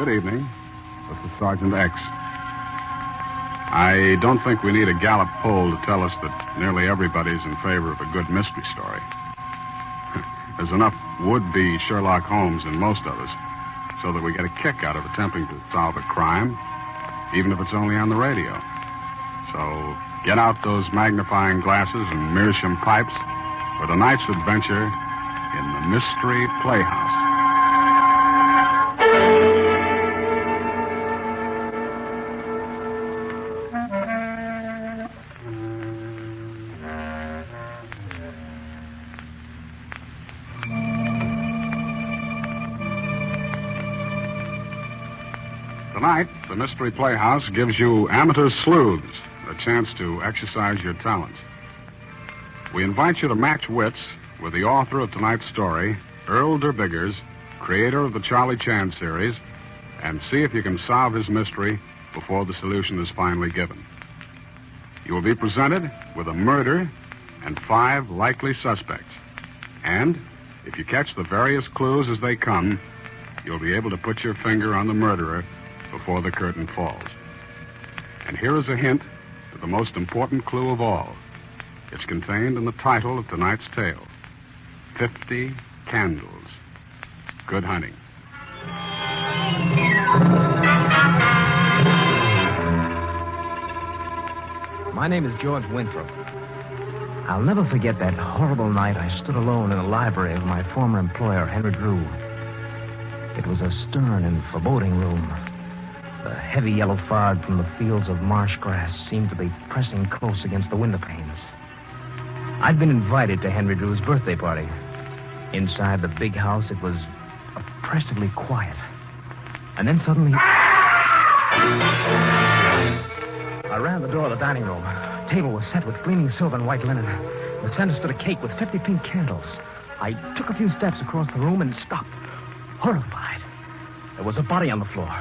Good evening. This is Sergeant X. I don't think we need a Gallup poll to tell us that nearly everybody's in favor of a good mystery story. There's enough would-be Sherlock Holmes in most of us so that we get a kick out of attempting to solve a crime, even if it's only on the radio. So get out those magnifying glasses and meerschaum pipes for tonight's adventure in the Mystery Playhouse. Tonight, the Mystery Playhouse gives you amateur sleuths a chance to exercise your talents. We invite you to match wits with the author of tonight's story, Earl Derbiggers, creator of the Charlie Chan series, and see if you can solve his mystery before the solution is finally given. You will be presented with a murder and 5 likely suspects. And if you catch the various clues as they come, you'll be able to put your finger on the murderer before the curtain falls. And here is a hint to the most important clue of all. It's contained in the title of tonight's tale, 50 Candles. Good hunting. My name is George Winthrop. I'll never forget that horrible night I stood alone in the library of my former employer, Henry Drew. It was a stern and foreboding room. The heavy yellow fog from the fields of marsh grass seemed to be pressing close against the window panes. I'd been invited to Henry Drew's birthday party. Inside the big house, it was oppressively quiet. And then suddenly, I ran the door of the dining room. The table was set with gleaming silver and white linen. In the center stood a cake with 50 pink candles. I took a few steps across the room and stopped, horrified. There was a body on the floor.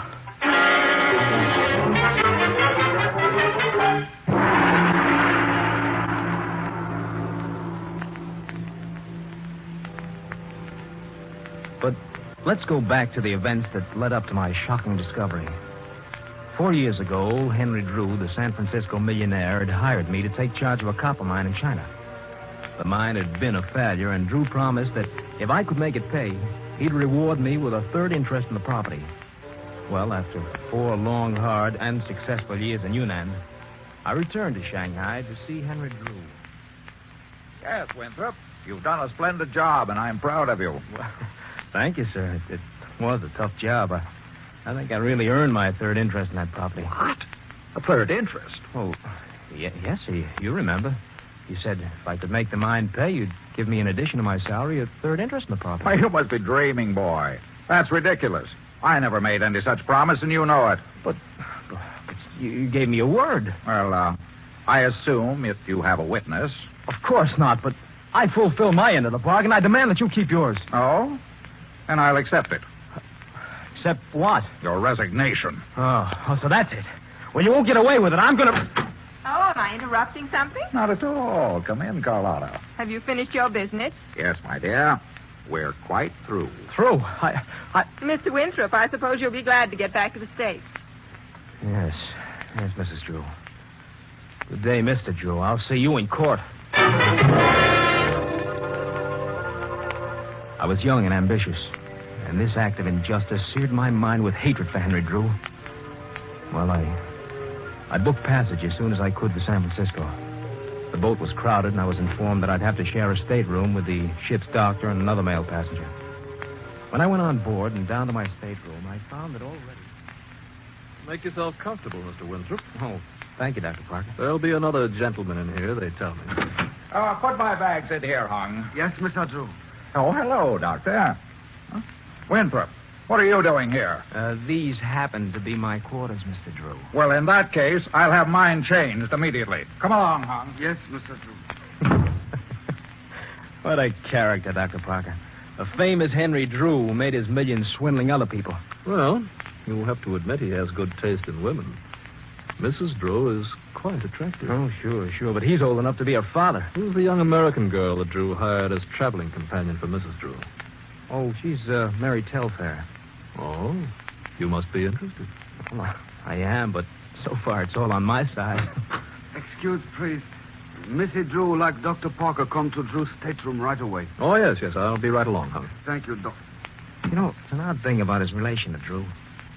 But let's go back to the events that led up to my shocking discovery. 4 years ago, Henry Drew, the San Francisco millionaire, had hired me to take charge of a copper mine in China. The mine had been a failure, and Drew promised that if I could make it pay, he'd reward me with a third interest in the property. Well, after 4 long, hard, and successful years in Yunnan, I returned to Shanghai to see Henry Drew. Yes, Winthrop, you've done a splendid job, and I'm proud of you. Well, thank you, sir. It was a tough job. I think I really earned my third interest in that property. What? A third interest? Oh, yes, you remember. You said if I could make the mine pay, you'd give me, in addition to my salary, a third interest in the property. Why, you must be dreaming, boy. That's ridiculous. I never made any such promise, and you know it. But you gave me a word. Well, I assume if you have a witness. Of course not, but I fulfill my end of the bargain. I demand that you keep yours. Oh? And I'll accept it. Accept what? Your resignation. Oh, so that's it. Well, you won't get away with it. I'm going to... Oh, am I interrupting something? Not at all. Come in, Carlotta. Have you finished your business? Yes, my dear. We're quite through. Through? Mr. Winthrop, I suppose you'll be glad to get back to the States. Yes, Mrs. Drew. Good day, Mr. Drew. I'll see you in court. I was young and ambitious, and this act of injustice seared my mind with hatred for Henry Drew. Well, I booked passage as soon as I could for San Francisco. The boat was crowded, and I was informed that I'd have to share a stateroom with the ship's doctor and another male passenger. When I went on board and down to my stateroom, I found that already... Make yourself comfortable, Mr. Winthrop. Oh, thank you, Dr. Parker. There'll be another gentleman in here, they tell me. Put my bags in here, Hung. Yes, Mr. Drew. Oh, hello, Doctor. Huh? Winthrop, what are you doing here? These happen to be my quarters, Mr. Drew. Well, in that case, I'll have mine changed immediately. Come along, Hung. Yes, Mr. Drew. What a character, Dr. Parker. The famous Henry Drew made his millions swindling other people. Well, you'll have to admit he has good taste in women. Mrs. Drew is quite attractive. Oh, sure. But he's old enough to be her father. Who's the young American girl that Drew hired as traveling companion for Mrs. Drew? Oh, she's Mary Telfair. Oh? You must be interested. Well, I am, but so far it's all on my side. Excuse, please. Missy Drew would like Dr. Parker come to Drew's stateroom right away. Oh, yes. I'll be right along, Hung. Thank you, Doc. You know, it's an odd thing about his relation to Drew.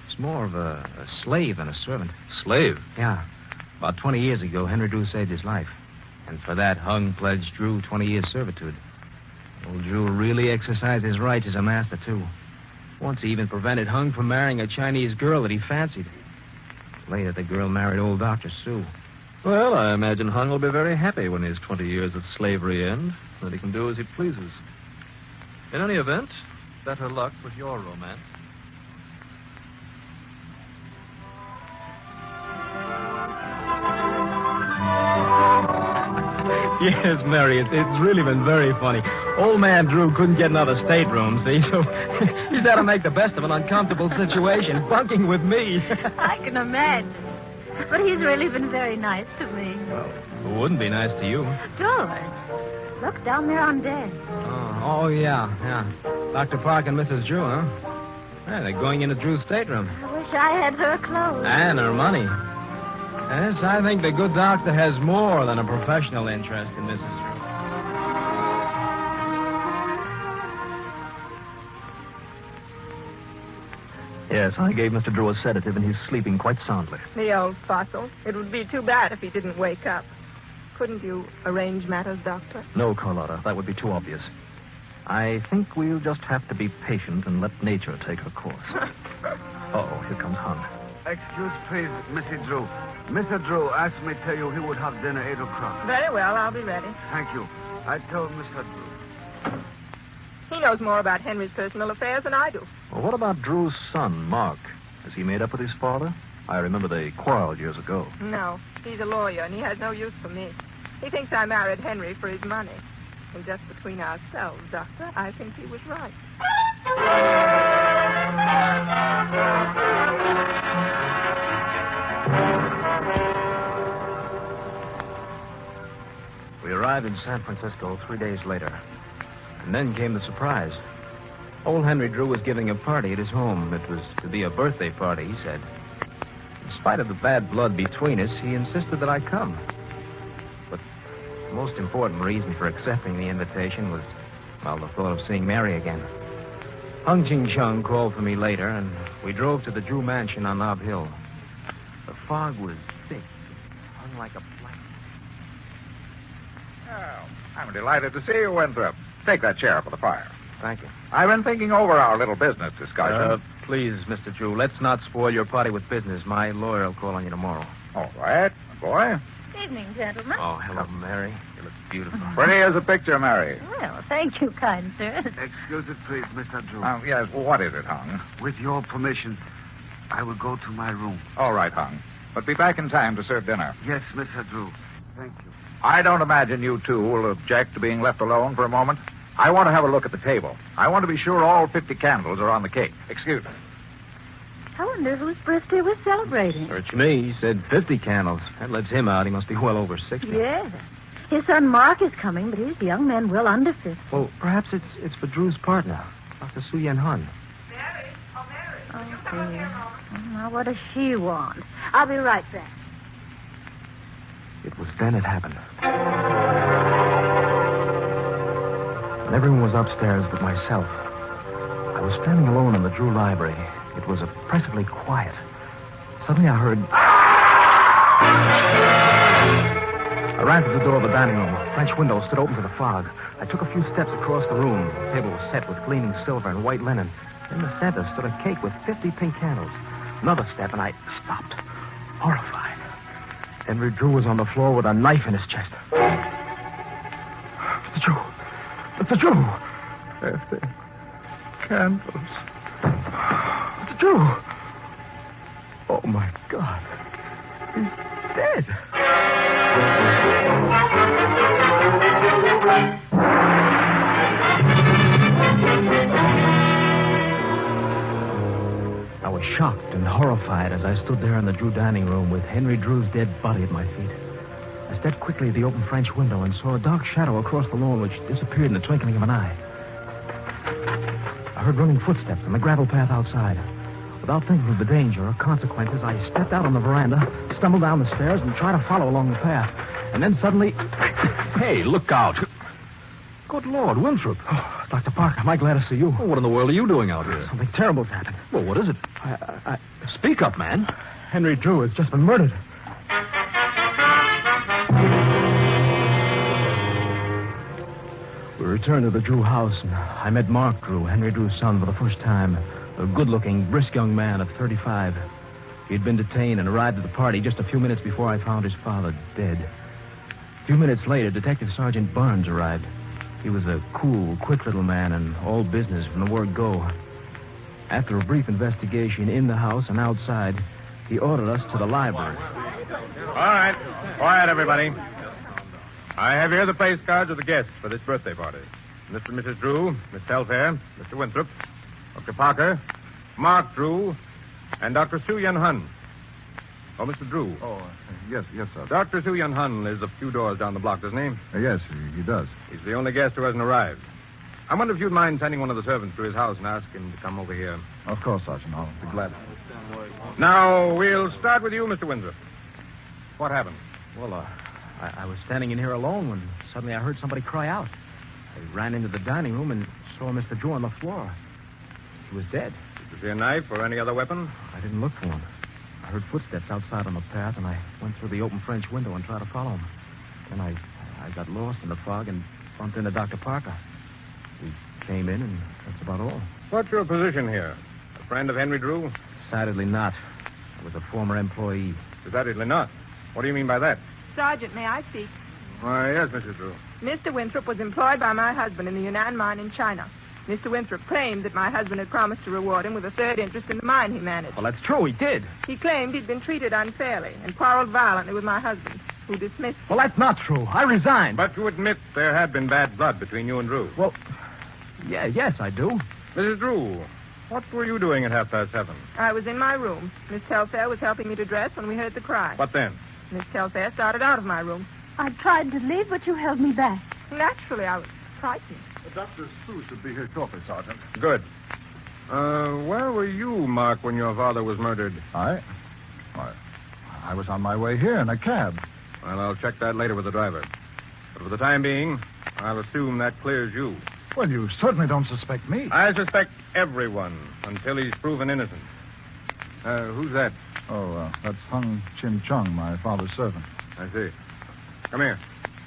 It's more of a slave than a servant. Slave? Yeah. About 20 years ago, Henry Drew saved his life. And for that, Hung pledged Drew 20 years' servitude. Old Drew really exercised his rights as a master, too. Once he even prevented Hung from marrying a Chinese girl that he fancied. Later, the girl married old Dr. Sue. Well, I imagine Hung will be very happy when his 20 years of slavery end, that he can do as he pleases. In any event, better luck with your romance. Yes, Mary, it's really been very funny. Old man Drew couldn't get another stateroom, see, so he's had to make the best of an uncomfortable situation, bunking with me. I can imagine. But he's really been very nice to me. Well, it wouldn't be nice to you. George, look down there on deck. Oh, yeah. Dr. Park and Mrs. Drew, huh? Yeah, they're going into Drew's stateroom. I wish I had her clothes. And her money. Yes, I think the good doctor has more than a professional interest in Mrs. Drew. Yes, I gave Mr. Drew a sedative, and he's sleeping quite soundly. The old fossil. It would be too bad if he didn't wake up. Couldn't you arrange matters, Doctor? No, Carlotta, that would be too obvious. I think we'll just have to be patient and let nature take her course. Uh-oh, here comes Hung. Excuse, please, Missy Drew. Mr. Drew asked me to tell you he would have dinner 8 o'clock. Very well, I'll be ready. Thank you. I told Mr. Drew. He knows more about Henry's personal affairs than I do. Well, what about Drew's son, Mark? Has he made up with his father? I remember they quarreled years ago. No, he's a lawyer, and he has no use for me. He thinks I married Henry for his money. And just between ourselves, Doctor, I think he was right. We arrived in San Francisco 3 days later. And then came the surprise. Old Henry Drew was giving a party at his home. It was to be a birthday party, he said. In spite of the bad blood between us, he insisted that I come. But the most important reason for accepting the invitation was, well, the thought of seeing Mary again. Hung Ching Chung called for me later, and we drove to the Drew mansion on Nob Hill. The fog was thick, hung like a blanket. Oh, I'm delighted to see you, Winthrop. Take that chair for the fire. Thank you. I've been thinking over our little business discussion. Please, Mr. Drew, let's not spoil your party with business. My lawyer will call on you tomorrow. All right, boy. Evening, gentlemen. Oh, hello, Mary. You look beautiful. Pretty as a picture, Mary. Well, thank you, kind sir. Excuse it, please, Mr. Drew. Yes, what is it, Hung? With your permission, I will go to my room. All right, Hung. But be back in time to serve dinner. Yes, Mr. Drew. Thank you. I don't imagine you two will object to being left alone for a moment. I want to have a look at the table. I want to be sure all 50 candles are on the cake. Excuse me. I wonder whose birthday we're celebrating. Search me. He said 50 candles. That lets him out. He must be well over 60. Yes. His son Mark is coming, but he's a young man well under 50. Well, perhaps it's for Drew's partner, Dr. Su Yen Hun. Mary? Oh, Mary. Oh, dear. Now, what does she want? I'll be right back. It was then it happened. When everyone was upstairs but myself, I was standing alone in the Drew library. It was oppressively quiet. Suddenly I heard... I ran to the door of the dining room. A French window stood open to the fog. I took a few steps across the room. The table was set with gleaming silver and white linen. In the center stood a cake with 50 pink candles. Another step, and I stopped, horrified. Henry Drew was on the floor with a knife in his chest. Mr. Drew! Mr. Drew! The candles. Mr. Drew! Oh, my God. He's dead. I was shocked and horrified as I stood there in the Drew dining room with Henry Drew's dead body at my feet. I stepped quickly at the open French window and saw a dark shadow across the lawn which disappeared in the twinkling of an eye. I heard running footsteps on the gravel path outside. With Without thinking of the danger or consequences, I stepped out on the veranda, stumbled down the stairs, and tried to follow along the path. And then suddenly... Hey, look out. Good Lord, Winthrop. Oh, Dr. Parker, am I glad to see you? Well, what in the world are you doing out here? Something terrible's happened. Well, what is it? Speak up, man. Henry Drew has just been murdered. We returned to the Drew house, and I met Mark Drew, Henry Drew's son, for the first time. A good-looking, brisk young man of 35. He'd been detained and arrived at the party just a few minutes before I found his father dead. A few minutes later, Detective Sergeant Burns arrived. He was a cool, quick little man and all business from the word go. After a brief investigation in the house and outside, he ordered us to the library. All right. Quiet, everybody. I have here the place cards of the guests for this birthday party. Mr. and Mrs. Drew, Miss Telfair, Mr. Winthrop, Dr. Parker, Mark Drew, and Dr. Soo-Yun Hun. Oh, Mr. Drew. Oh, yes, sir. Dr. Soo-Yun Hun lives a few doors down the block, doesn't he? Yes, he does. He's the only guest who hasn't arrived. I wonder if you'd mind sending one of the servants to his house and ask him to come over here. Of course, Sergeant. I'll be glad. Now, we'll start with you, Mr. Winthrop. What happened? Well, I was standing in here alone when suddenly I heard somebody cry out. I ran into the dining room and saw Mr. Drew on the floor. He was dead. Did you see a knife or any other weapon? I didn't look for one. I heard footsteps outside on the path, and I went through the open French window and tried to follow him. Then I got lost in the fog and bumped into Dr. Parker. He came in, and that's about all. What's your position here? A friend of Henry Drew? Decidedly not. I was a former employee. Decidedly not. What do you mean by that? Sergeant, may I speak? Why, yes, Mrs. Drew. Mr. Winthrop was employed by my husband in the Yunnan mine in China. Mr. Winthrop claimed that my husband had promised to reward him with a third interest in the mine he managed. Well, that's true. He did. He claimed he'd been treated unfairly and quarreled violently with my husband, who dismissed him. Well, that's not true. I resigned. But you admit there had been bad blood between you and Drew. Well, yes, I do. Mrs. Drew, what were you doing at 7:30? I was in my room. Miss Telfair was helping me to dress when we heard the cry. What then? Miss Telfair started out of my room. I tried to leave, but you held me back. Naturally, I was frightened. Dr. Sue should be here shortly, Sergeant. Good. Where were you, Mark, when your father was murdered? I was on my way here in a cab. Well, I'll check that later with the driver. But for the time being, I'll assume that clears you. Well, you certainly don't suspect me. I suspect everyone until he's proven innocent. Who's that? Oh, that's Hung Chin Chung, my father's servant. I see. Come here.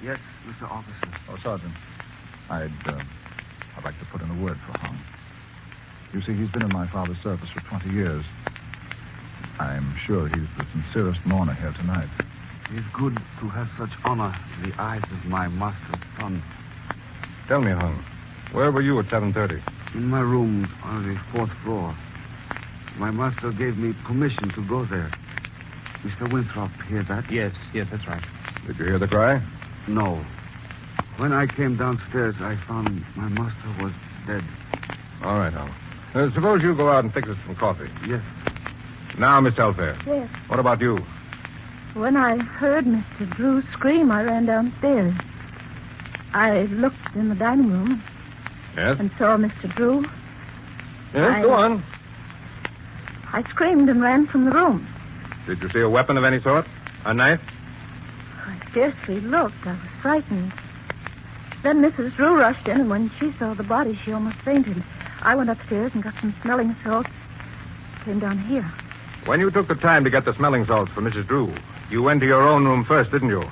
Yes, Mr. Officer. Oh, Sergeant, I'd like to put in a word for Hung. You see, he's been in my father's service for 20 years. I'm sure he's the sincerest mourner here tonight. It is good to have such honor in the eyes of my master's son. Tell me, Hung, where were you at 7:30? In my room on the 4th floor. My master gave me permission to go there. Mr. Winthrop, hear that? Yes, that's right. Did you hear the cry? No. When I came downstairs, I found my master was dead. All right, Hung. Suppose you go out and fix us some coffee. Yes. Now, Miss Telfair. Yes. What about you? When I heard Mr. Drew scream, I ran downstairs. I looked in the dining room Yes? and saw Mr. Drew. Yes, go on. I screamed and ran from the room. Did you see a weapon of any sort? A knife? I scarcely looked. I was frightened. Then Mrs. Drew rushed in, and when she saw the body, she almost fainted. I went upstairs and got some smelling salts. Came down here. When you took the time to get the smelling salts for Mrs. Drew, you went to your own room first, didn't you?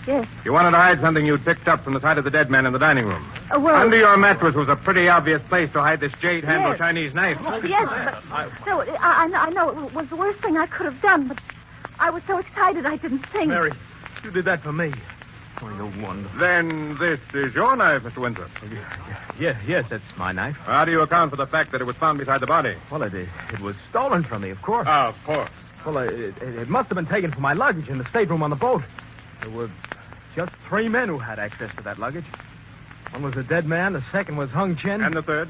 Yes. You wanted to hide something you'd picked up from the side of the dead man in the dining room. Well... Under your mattress was a pretty obvious place to hide this jade-handled Yes. Chinese knife. Yes, but... No, I know it was the worst thing I could have done, but I was so excited I didn't think. Mary, you did that for me. Oh, no wonder. Then this is your knife, Mr. Winthrop. Yes, that's my knife. How do you account for the fact that it was found beside the body? Well, it was stolen from me, of course. Of course. Well, it must have been taken from my luggage in the stateroom on the boat. There were just 3 men who had access to that luggage. One was a dead man, the second was Hung Chin. And the third?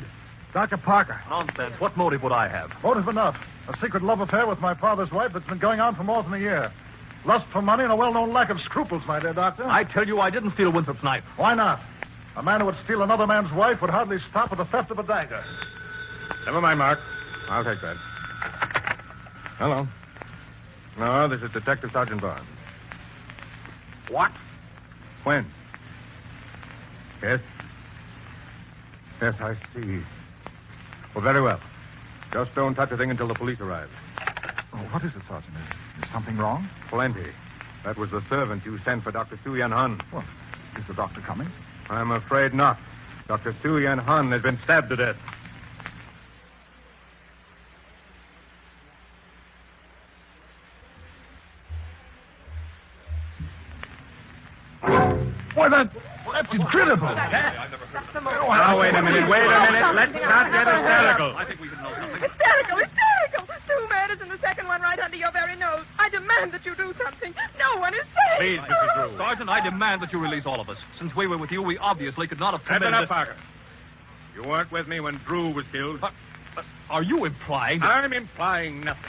Dr. Parker. Nonsense. What motive would I have? Motive enough. A secret love affair with my father's wife that's been going on for more than a year. Lust for money and a well-known lack of scruples, my dear doctor. I tell you, I didn't steal Winthrop's knife. Why not? A man who would steal another man's wife would hardly stop at the theft of a dagger. Never mind, Mark. I'll take that. Hello. No, this is Detective Sergeant Barnes. What? When? Yes? Yes, I see. Well, very well. Just don't touch a thing until the police arrive. Oh, what is it, Sergeant? Is something wrong? Plenty. That was the servant you sent for Dr. Su Yan Han. What? Is the doctor coming? I'm afraid not. Dr. Su Yan Han has been stabbed to death. Why, that's incredible. Now, wait a minute. Let's not get hysterical. Hysterical! 2 murders and the second one right under your very nose. I demand that you do something. No one is safe. Please, Mrs. Drew. Sergeant, I demand that you release all of us. Since we were with you, we obviously could not have That's committed... enough, Parker. You weren't with me when Drew was killed. Are you implying... I'm implying nothing.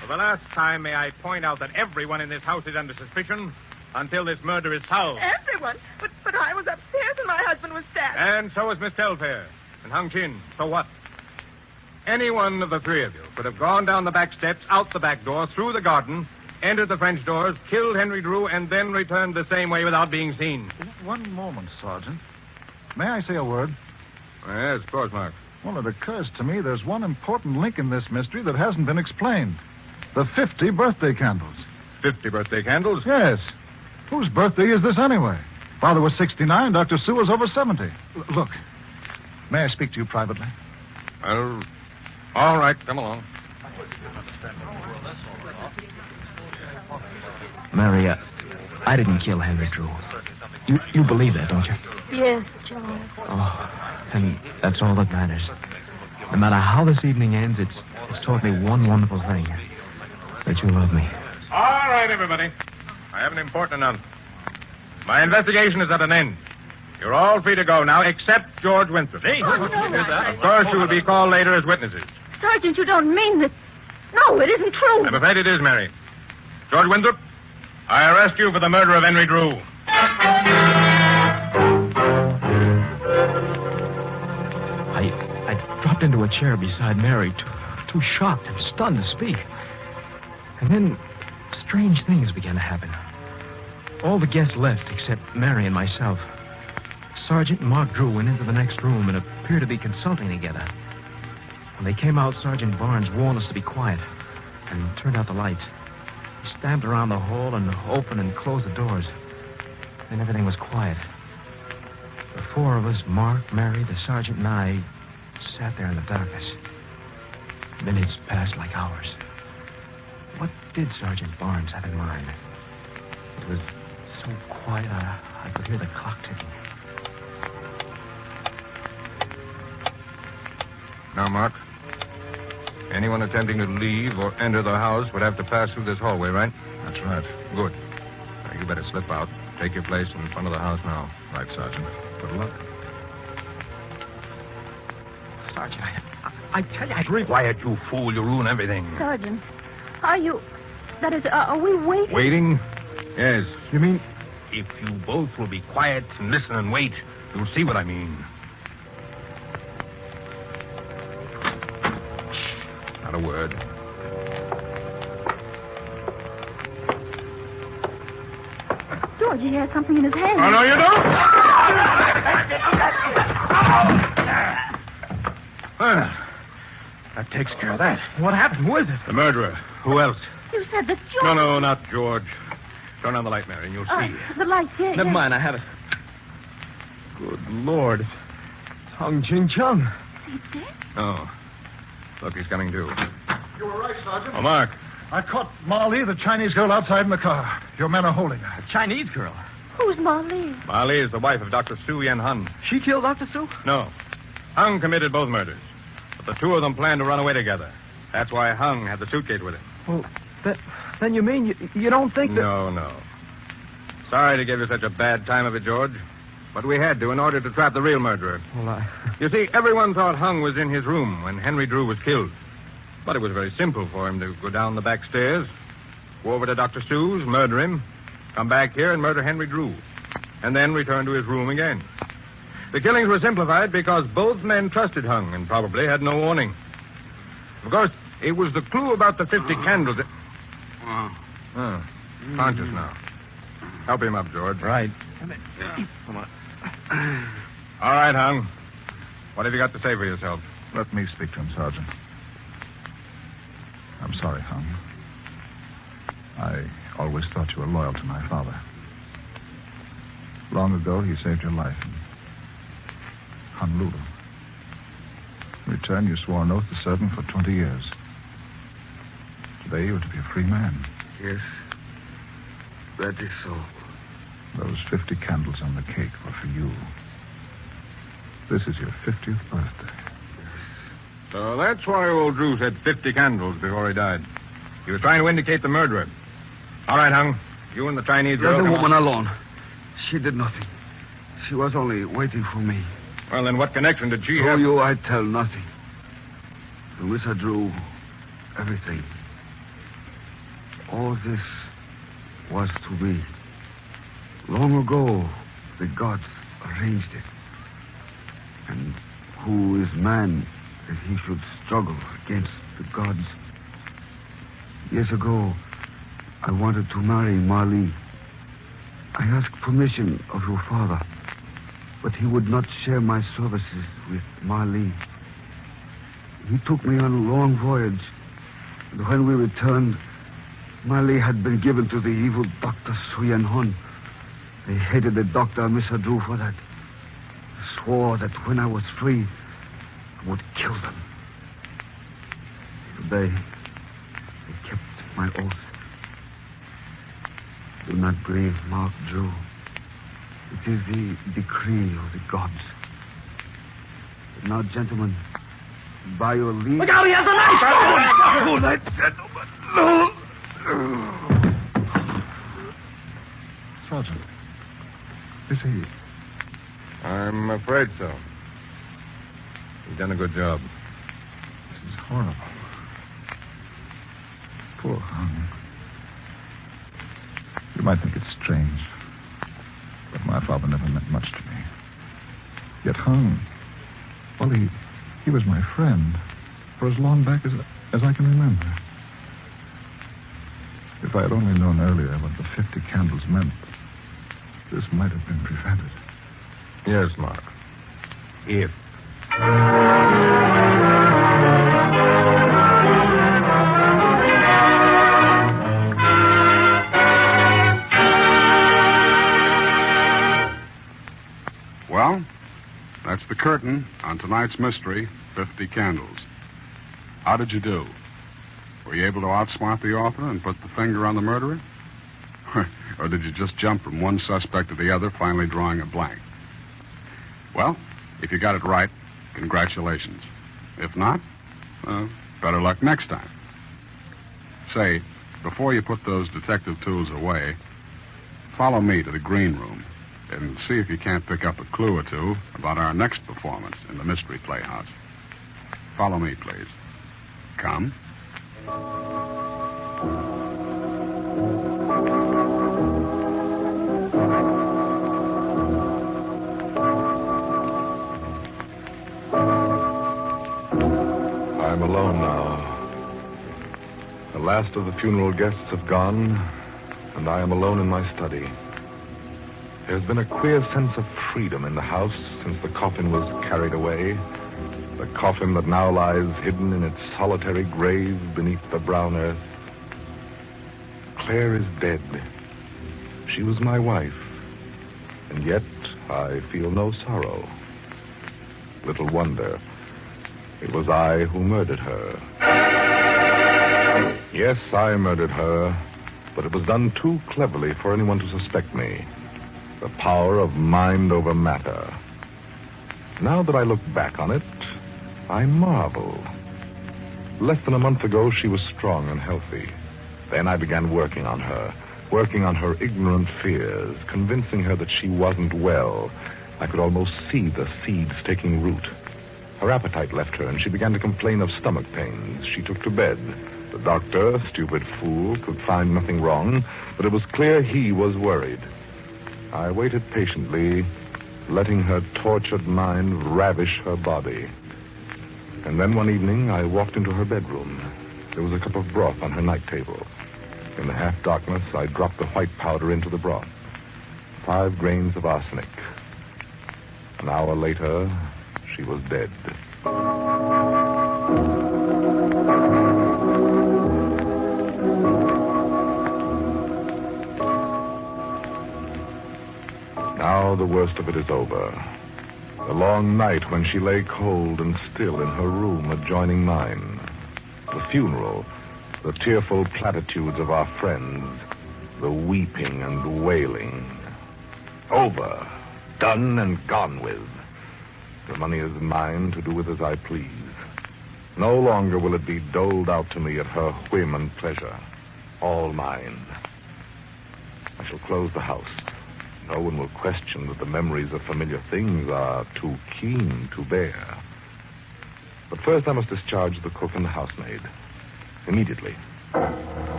For the last time, may I point out that everyone in this house is under suspicion until this murder is solved. Everyone? But I was upstairs and my husband was stabbed. And so was Miss Telfair and Hung Chin. So what? Any one of the three of you could have gone down the back steps, out the back door, through the garden, entered the French doors, killed Henry Drew, and then returned the same way without being seen. One moment, Sergeant. May I say a word? Yes, of course, Mark. Well, it occurs to me there's one important link in this mystery that hasn't been explained. The 50 birthday candles. 50 birthday candles? Yes. Whose birthday is this anyway? Father was 69, Dr. Sue was over 70. Look, may I speak to you privately? Well, all right, come along. Mary, I didn't kill Henry Drew. You believe that, don't you? Yes, George. Oh, and that's all that matters. No matter how this evening ends, it's taught me one wonderful thing. That you love me. All right, everybody. I have an important announcement. My investigation is at an end. You're all free to go now, except George Winthrop. Hey, of course, you will be called later as witnesses. Sergeant, you don't mean that. No, it isn't true. I'm afraid it is, Mary. George Winthrop, I arrest you for the murder of Henry Drew. I dropped into a chair beside Mary, too shocked and stunned to speak. And then strange things began to happen. All the guests left except Mary and myself. Sergeant and Mark Drew went into the next room and appeared to be consulting together. When they came out, Sergeant Barnes warned us to be quiet and turned out the lights. He stamped around the hall and opened and closed the doors. Then everything was quiet. The 4 of us, Mark, Mary, the sergeant, and I, sat there in the darkness. Minutes passed like hours. What did Sergeant Barnes have in mind? It was so quiet I could hear the clock ticking. Now, Mark, anyone attempting to leave or enter the house would have to pass through this hallway, right? That's right. Good. Now, you better slip out. Take your place in front of the house now. Right, Sergeant. Good luck. Sergeant, I tell you, Be quiet, you fool. You ruin everything. Sergeant, are you... That is, are we waiting? Waiting? Yes. You mean... If you both will be quiet and listen and wait, you'll see what I mean. Not a word. George, he has something in his hand. Oh, no, you don't? Well, that takes care of that. what happened? Who is it? The murderer. Who else? You said that George... No, not George. Turn on the light, Mary, and you'll see. The light, yes. Never mind, I have it. Good Lord. It's Hung Ching Chung. He's dead? Oh. Look, he's coming too. You were right, Sergeant. Oh, Mark. I caught MOLLE, the Chinese girl, outside in the car. Your men are holding her. A Chinese girl. Who's MOLLE? Molly is the wife of Dr. Su Yan Han. She killed Dr. Sue? No. Hung committed both murders. But the 2 of them planned to run away together. That's why Hung had the suitcase with him. Well, then you mean you don't think that... No. Sorry to give you such a bad time of it, George. But we had to in order to trap the real murderer. Well, You see, everyone thought Hung was in his room when Henry Drew was killed. But it was very simple for him to go down the back stairs, go over to Dr. Sue's, murder him, come back here and murder Henry Drew, and then return to his room again. The killings were simplified because both men trusted Hung and probably had no warning. Of course, it was the clue about the 50 candles that... Conscious now. Help him up, George. Right. Come on. All right, Hung. What have you got to say for yourself? Let me speak to him, Sergeant. I'm sorry, Hung. I always thought you were loyal to my father. Long ago, he saved your life in Honolulu. In return, you swore an oath to serve him for 20 years. Today, you are to be a free man. Yes, that is so. Those 50 candles on the cake were for you. This is your 50th birthday. So that's why old Drew said 50 candles before he died. He was trying to indicate the murderer. All right, Hung. You and the Chinese girl... Let the woman alone. She did nothing. She was only waiting for me. Well, then what connection did she To have... you, I tell nothing. To Mr. Drew, everything. All this was to be. Long ago, the gods arranged it. And who is man that he should struggle against the gods? Years ago, I wanted to marry MOLLE. I asked permission of your father, but he would not share my services with MOLLE. He took me on a long voyage, and when we returned, MOLLE had been given to the evil Dr. Suyen Hun. They hated the doctor and Mr. Drew for that. They swore that when I was free, I would kill them. Today, they kept my oath. Do not grieve, Mark Drew. It is the decree of the gods. But now, gentlemen, by your leave... Look out, he has a knife! Oh, that gentleman, no! Sergeant, is he... I'm afraid so. You've done a good job. This is horrible. Poor Hung. You might think it's strange, but my father never meant much to me. Yet Hung, well, he was my friend for as long back as I can remember. If I had only known earlier what the 50 candles meant, this might have been prevented. Yes, Mark. If. Well, that's the curtain on tonight's mystery, 50 Candles. How did you do? Were you able to outsmart the author and put the finger on the murderer? Or did you just jump from one suspect to the other, finally drawing a blank? Well, if you got it right, congratulations. If not, better luck next time. Say, before you put those detective tools away, follow me to the green room and see if you can't pick up a clue or two about our next performance in the Mystery Playhouse. Follow me, please. Come. I'm alone now. The last of the funeral guests have gone, and I am alone in my study. There's been a queer sense of freedom in the house since the coffin was carried away. The coffin that now lies hidden in its solitary grave beneath the brown earth. Claire is dead. She was my wife, and yet I feel no sorrow. Little wonder. It was I who murdered her. Yes, I murdered her, but it was done too cleverly for anyone to suspect me. The power of mind over matter. Now that I look back on it, I marvel. Less than a month ago, she was strong and healthy. Then I began working on her ignorant fears, convincing her that she wasn't well. I could almost see the seeds taking root. Her appetite left her, and she began to complain of stomach pains. She took to bed. The doctor, stupid fool, could find nothing wrong, but it was clear he was worried. I waited patiently, letting her tortured mind ravish her body. And then one evening, I walked into her bedroom. There was a cup of broth on her night table. In the half-darkness, I dropped the white powder into the broth. 5 grains of arsenic. An hour later, she was dead. Now the worst of it is over. The long night when she lay cold and still in her room adjoining mine. The funeral, the tearful platitudes of our friends, the weeping and wailing. Over, done and gone with. The money is mine to do with as I please. No longer will it be doled out to me at her whim and pleasure. All mine. I shall close the house. No one will question that the memories of familiar things are too keen to bear. But first I must discharge the cook and the housemaid. Immediately.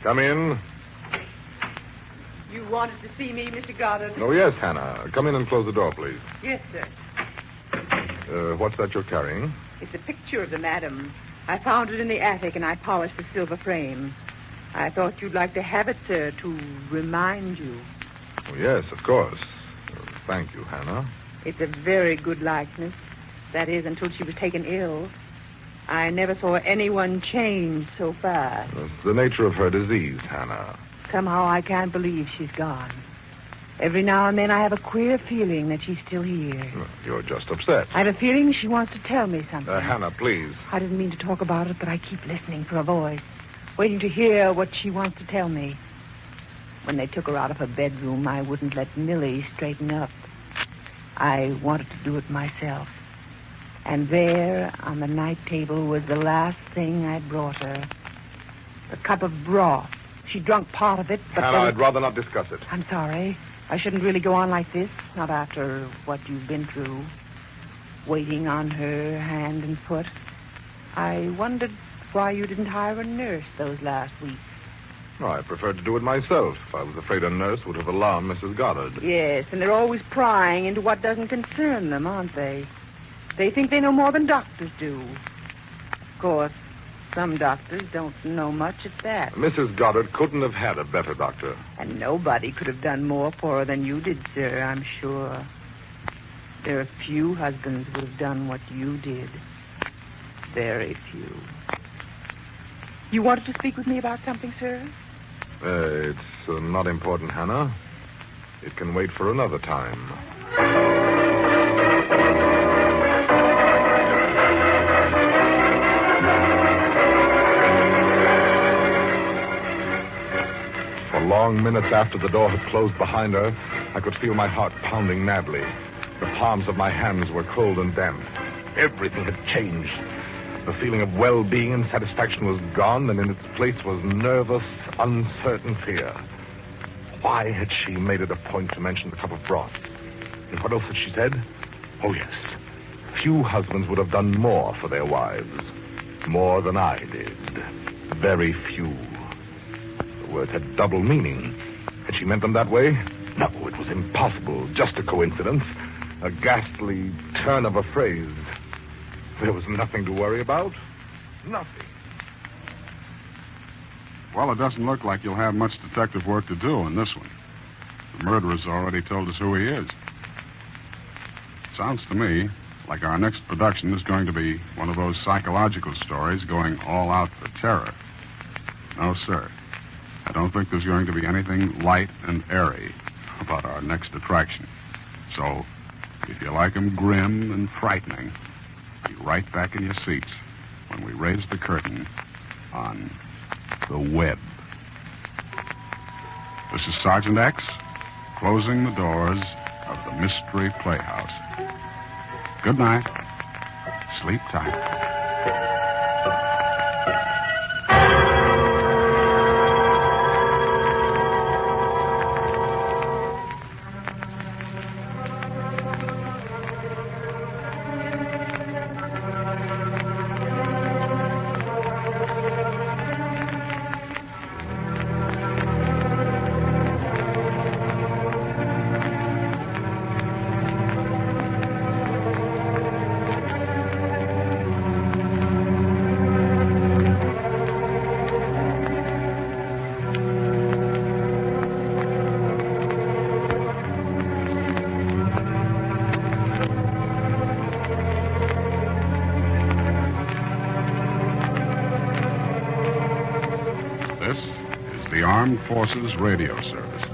Come in. You wanted to see me, Mr. Goddard? Oh, yes, Hannah. Come in and close the door, please. Yes, sir. What's that you're carrying? It's a picture of the madam. I found it in the attic, and I polished the silver frame. I thought you'd like to have it, sir, to remind you. Oh, yes, of course. Thank you, Hannah. It's a very good likeness. That is, until she was taken ill. I never saw anyone change so fast. It's the nature of her disease, Hannah. Somehow I can't believe she's gone. Every now and then I have a queer feeling that she's still here. You're just upset. I have a feeling she wants to tell me something. Hannah, please. I didn't mean to talk about it, but I keep listening for a voice, waiting to hear what she wants to tell me. When they took her out of her bedroom, I wouldn't let Millie straighten up. I wanted to do it myself. And there, on the night table, was the last thing I'd brought her. A cup of broth. She drunk part of it, but... Hannah, I'd rather not discuss it. I'm sorry. I shouldn't really go on like this, not after what you've been through. Waiting on her hand and foot. I wondered why you didn't hire a nurse those last weeks. Oh, I preferred to do it myself. I was afraid a nurse would have alarmed Mrs. Goddard. Yes, and they're always prying into what doesn't concern them, aren't they? They think they know more than doctors do. Of course, some doctors don't know much at that. Mrs. Goddard couldn't have had a better doctor. And nobody could have done more for her than you did, sir, I'm sure. There are few husbands who would have done what you did. Very few. You wanted to speak with me about something, sir? It's not important, Hannah. It can wait for another time. For long minutes after the door had closed behind her, I could feel my heart pounding madly. The palms of my hands were cold and damp. Everything had changed. The feeling of well-being and satisfaction was gone, and in its place was nervous, uncertain fear. Why had she made it a point to mention the cup of broth? And what else had she said? Oh, yes. Few husbands would have done more for their wives. More than I did. Very few. The words had double meaning. Had she meant them that way? No, it was impossible. Just a coincidence. A ghastly turn of a phrase. There was nothing to worry about. Nothing. Well, it doesn't look like you'll have much detective work to do in this one. The murderer's already told us who he is. Sounds to me like our next production is going to be one of those psychological stories going all out for terror. No, sir. I don't think there's going to be anything light and airy about our next attraction. So, if you like 'em grim and frightening, be right back in your seats when we raise the curtain on The Web. This is Sergeant X, closing the doors of the Mystery Playhouse. Good night. Sleep tight. Armed Forces Radio Service.